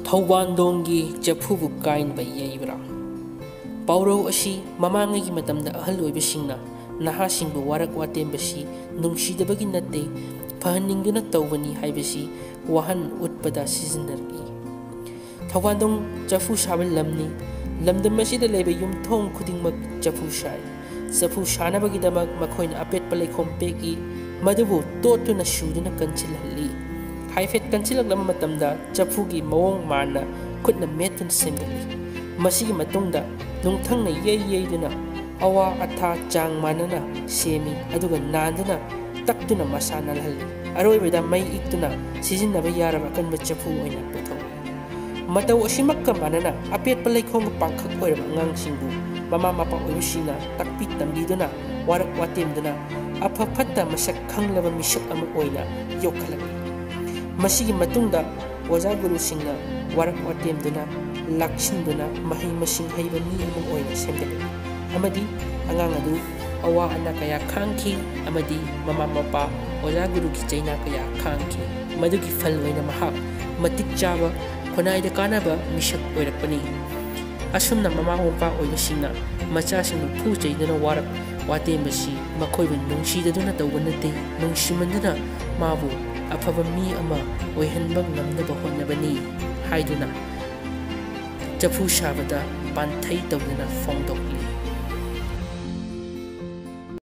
ꯊꯧꯕꯥꯟꯗꯣꯡꯒꯤ ꯆꯐꯨꯕꯨ ꯀꯥꯏꯅꯕ ꯌꯩꯕ꯭ꯔꯥ? ꯄꯥꯎꯔꯧ ꯑꯁꯤ ꯃꯃꯥꯡꯉꯩꯒꯤ ꯃꯇꯝꯗ ꯑꯍꯜ ꯑꯣꯏꯕꯁꯤꯡꯅ ꯅꯍꯥꯁꯤꯡꯕꯨ ꯋꯥꯔꯛ ꯋꯥꯇꯦꯝꯕꯁꯤ ꯅꯨꯡꯁꯤꯗꯕꯒꯤ ꯅꯠꯇꯦ, ꯐꯍꯟꯅꯤꯡꯗꯨꯅ ꯇꯧꯕꯅꯤ ꯍꯥꯏꯕꯁꯤ ꯋꯥꯍꯟ ꯎꯠꯄꯗ ꯁꯤꯖꯤꯟꯅꯔꯛꯏ꯫ ꯊꯧꯕꯥꯟꯗꯣꯡ ꯆꯐꯨ ꯁꯥꯕ ꯂꯝꯅꯤ꯫ ꯂꯝꯗꯝ ꯑꯁꯤꯗ ꯂꯩꯕ ꯌꯨꯝꯊꯣꯡ ꯈꯨꯗꯤꯡꯃꯛ ꯆꯐꯨ ꯁꯥꯏ꯫ ꯆꯐꯨ ꯁꯥꯅꯕꯒꯤꯗꯃꯛ ꯃꯈꯣꯏꯅ ꯑꯄꯦꯠꯄ ꯂꯩꯈꯣꯝ ꯄꯦꯛꯏ, ꯃꯗꯨꯕꯨ ꯇꯣꯠꯇꯨꯅ ꯁꯨꯗꯨꯅ ꯀꯟꯁꯤꯜꯍꯜꯂꯤ꯫ ꯍꯥꯏꯐꯦꯠ ꯀꯟꯁꯤꯜꯂꯛꯂꯕ ꯃꯇꯝꯗ ꯆꯐꯨꯒꯤ ꯃꯑꯣꯡ ꯃꯥꯟꯅ ꯈꯨꯠꯅ ꯃꯦꯠꯇꯨꯅ ꯁꯦꯝꯒꯠꯂꯤ꯫ ꯃꯁꯤꯒꯤ ꯃꯇꯨꯡꯗ ꯅꯨꯡꯊꯪꯅ ꯌꯩꯗꯨꯅ ꯑꯋꯥ ꯑꯊꯥ ꯆꯥꯡ ꯃꯥꯟꯅꯅ ꯁꯦꯝꯃꯤ, ꯑꯗꯨꯒ ꯅꯥꯟꯗꯨꯅ ꯇꯛꯇꯨꯅ ꯃꯁꯥ ꯅꯥꯜꯍꯜꯂꯤ꯫ ꯑꯔꯣꯏꯕꯗ ꯃꯩ ꯏꯛꯇꯨꯅ ꯁꯤꯖꯤꯟꯅꯕ ꯌꯥꯔꯕ ꯑꯀꯟꯕ ꯆꯐꯨ ꯑꯣꯏꯅ ꯄꯨꯊꯣꯛꯏ꯫ ꯃꯇꯧ ꯑꯁꯤꯃꯛꯀ ꯃꯥꯟꯅꯅ ꯑꯄꯦꯠꯄ ꯂꯩꯈꯣꯝꯒ ꯄꯥꯡꯈꯛ ꯑꯣꯏꯔꯕ ꯑꯉꯥꯡꯁꯤꯡꯕꯨ ꯃꯃꯥ ꯃꯄꯥ ꯑꯣꯏꯕꯁꯤꯡꯅ ꯇꯥꯛꯄꯤ ꯇꯝꯕꯤꯗꯨꯅ ꯋꯥꯔꯛ ꯋꯥꯇꯦꯝꯗꯨꯅ ꯑꯐ ꯐꯠꯇ ꯃꯁꯛ ꯈꯪꯂꯕ ꯃꯤꯁꯛ ꯑꯃ ꯑꯣꯏꯅ ꯌꯣꯛꯈꯠꯂꯛꯏ꯫ ꯃꯁꯤꯒꯤ ꯃꯇꯨꯡꯗ ꯑꯣꯖꯥ ꯒꯨꯔꯨꯁꯤꯡꯅ ꯋꯥꯔꯛ ꯋꯥꯇꯦꯝꯗꯨꯅ ꯂꯥꯛꯁꯤꯟꯗꯨꯅ ꯃꯍꯩ ꯃꯁꯤꯡ ꯍꯩꯕ ꯃꯤ ꯑꯃ ꯑꯣꯏꯅ ꯁꯦꯝꯒꯠꯂꯛꯏ, ꯑꯃꯗꯤ ꯑꯉꯥꯡ ꯑꯗꯨ ꯑꯋꯥ ꯑꯅꯥ ꯀꯌꯥ ꯈꯥꯡꯈꯤ, ꯑꯃꯗꯤ ꯃꯃꯥ ꯃꯄꯥ ꯑꯣꯖꯥ ꯒꯨꯔꯨꯒꯤ ꯆꯩꯅꯥ ꯀꯌా ꯈꯥꯡꯈꯤ꯫ ꯃꯗꯨꯒꯤ ꯐꯜ ꯑꯣꯏꯅ ꯃꯍꯥꯛ ꯃꯇꯤꯛ ꯆꯥꯕ, ꯈꯨꯟꯅꯥꯏꯗ ꯀꯥꯟꯅꯕ ꯃꯤꯁꯛ ꯑꯣꯏꯔꯛꯄꯅꯤ꯫ ꯑꯁꯨꯝꯅ ꯃꯃꯥ ꯃꯄꯥ ꯑꯣꯏꯕꯁꯤꯡꯅ ꯃꯆꯥꯁꯤꯡꯕꯨ ꯐꯨ ꯆꯩꯗꯨꯅ ꯋꯥꯔꯛ ꯋꯥꯇꯦꯝꯕꯁꯤ ꯃꯈꯣꯏꯕꯨ ꯅꯨꯡꯁꯤꯗꯗꯨꯅ ꯇꯧꯕ ꯅꯠꯇꯦ, ꯅꯨꯡꯁꯤꯃꯟꯗꯨꯅ ꯃꯥꯕꯨ ꯑꯐꯕ ꯃꯤ ꯑꯃ ꯑꯣꯏꯍꯟꯕ ꯉꯝꯅꯕ ꯍꯣꯠꯅꯕꯅꯤ ꯍꯥꯏꯗꯨꯅ ꯆꯐꯨ ꯁꯥꯕꯗ ꯄꯥꯟꯊꯩ ꯇꯧꯗꯨꯅ ꯐꯣꯡꯗꯣꯛꯂꯤ꯫